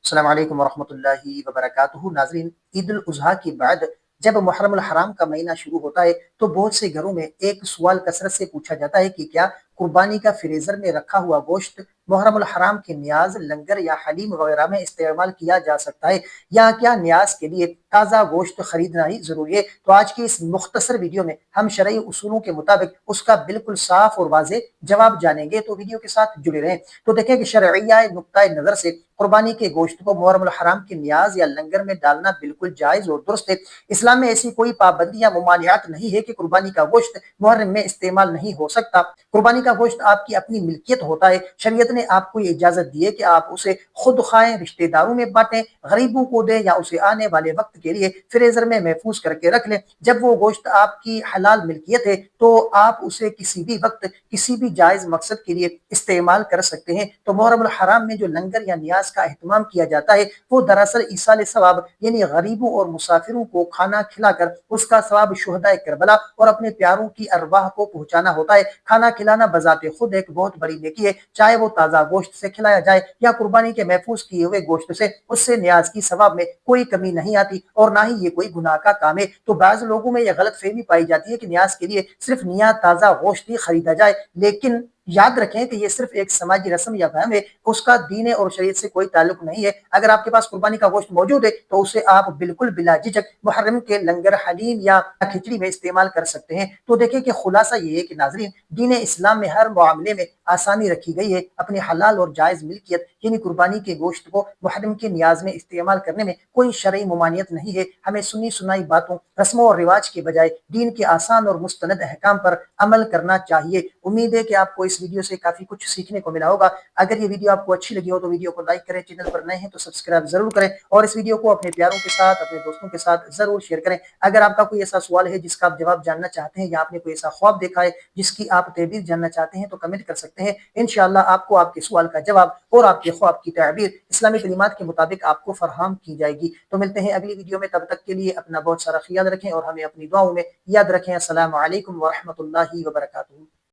अस्सलाम वालेकुम वरहमतुल्लाहि वबरकातुहू। नाज़रीन, ईद उल अज़हा के बाद जब मुहर्रम अल हराम का महीना शुरू होता है तो बहुत से घरों में एक सवाल कसरत से पूछा जाता है कि क्या कुर्बानी का फ्रीजर में रखा हुआ गोश्त मुहर्रम अल हराम के न्याज, लंगर या हलीम वगैरह में इस्तेमाल किया जा सकता है, या क्या न्याज के लिए ताज़ा गोश्त खरीदना ही जरूरी है। तो आज की इस मुख्तसर वीडियो में हम शरई उसूलों के मुताबिक उसका बिल्कुल साफ और वाज़ेह जवाब जानेंगे, तो वीडियो के साथ जुड़े रहें। तो देखें कि शरइया नुक्ता नज़र से कुर्बानी के गोश्त को मुहर्रम अल हराम के न्याज या लंगर में डालना बिल्कुल जायज़ और दुरुस्त है। इस्लाम में ऐसी कोई पाबंदी या ममानियात नहीं है कि कुर्बानी का गोश्त मुहर्रम में इस्तेमाल नहीं हो सकता। कुर्बानी का गोश्त आपकी अपनी मिल्कियत होता है। शरीयत ने आपको ये इजाजत दी है कि आप उसे खुद खाएं, रिश्तेदारों में बांटें, गरीबों को दें या उसे आने वाले वक्त के लिए फ्रीजर में महफूज करके रख लें। जब वो गोश्त आपकी हलाल मिल्कियत है तो आप उसे किसी भी वक्त किसी भी जायज मकसद के लिए इस्तेमाल कर सकते हैं। तो मुहर्रम अल हराम में जो लंगर या न्याज का एहतमाम किया जाता है वो दरअसल ईसाल सवाब यानी गरीबों और मुसाफिरों को खाना खिलाकर उसका सवाब शुहदाए करबला और अपने प्यारों की अरवाह को पहुंचाना होता है। खाना खिलाना बजाते खुद एक बहुत बड़ी नेकी है, चाहे वो ताज़ा गोश्त से खिलाया जाए या कुर्बानी के महफूज किए हुए गोश्त से। उससे न्याज की सवाब में कोई कमी नहीं आती और ना ही ये कोई गुनाह का काम है। तो बाज़ लोगों में यह गलत फहमी पाई जाती है कि न्याज के लिए सिर्फ नया ताज़ा गोश्त ही खरीदा जाए, लेकिन याद रखें कि ये सिर्फ एक समाजी रस्म या वहम है, उसका दीन और शरीयत से कोई ताल्लुक नहीं है। अगर आपके पास कुर्बानी का गोश्त मौजूद है तो उसे आप बिल्कुल बिला झिझक मुहर्रम के लंगर, हलीम या खिचड़ी में इस्तेमाल कर सकते हैं। तो देखें कि खुलासा ये है कि नाजरीन, दीन इस्लाम में हर मामले में आसानी रखी गई है। अपने हलाल और जायज मिल्कियत यानी कुर्बानी के गोश्त को मुहर्रम के न्याज में इस्तेमाल करने में कोई शरई ममानियत नहीं है। हमें सुनी सुनाई बातों, रस्मों और रिवाज के बजाय दीन के आसान और मुस्तनद अहकाम पर अमल करना चाहिए। उम्मीद है कि आपको इस वीडियो से काफी कुछ सीखने को मिला होगा। अगर ये वीडियो आपको अच्छी लगी हो तो वीडियो को लाइक करें, चैनल पर नए हैं तो सब्सक्राइब जरूर करें और इस वीडियो को अपने प्यारों के साथ, अपने दोस्तों के साथ जरूर शेयर करें। अगर आपका कोई ऐसा सवाल है जिसका आप जवाब जानना चाहते हैं या आपने कोई ऐसा ख्वाब देखा है जिसकी आप तहबीर जानना चाहते हैं तो कमेंट कर सकते हैं। इंशाअल्लाह आपको आपके सवाल का जवाब और आपके ख्वाब की तहबीर इस्लामी तलीमात के मुताबिक आपको फरहम की जाएगी। तो मिलते हैं अगली वीडियो में, तब तक के लिए अपना बहुत सारा ख्याल रखें और हमें अपनी दुआओं में याद रखें। अस्सलाम वालेकुम व रहमतुल्लाहि व बरकातुहू।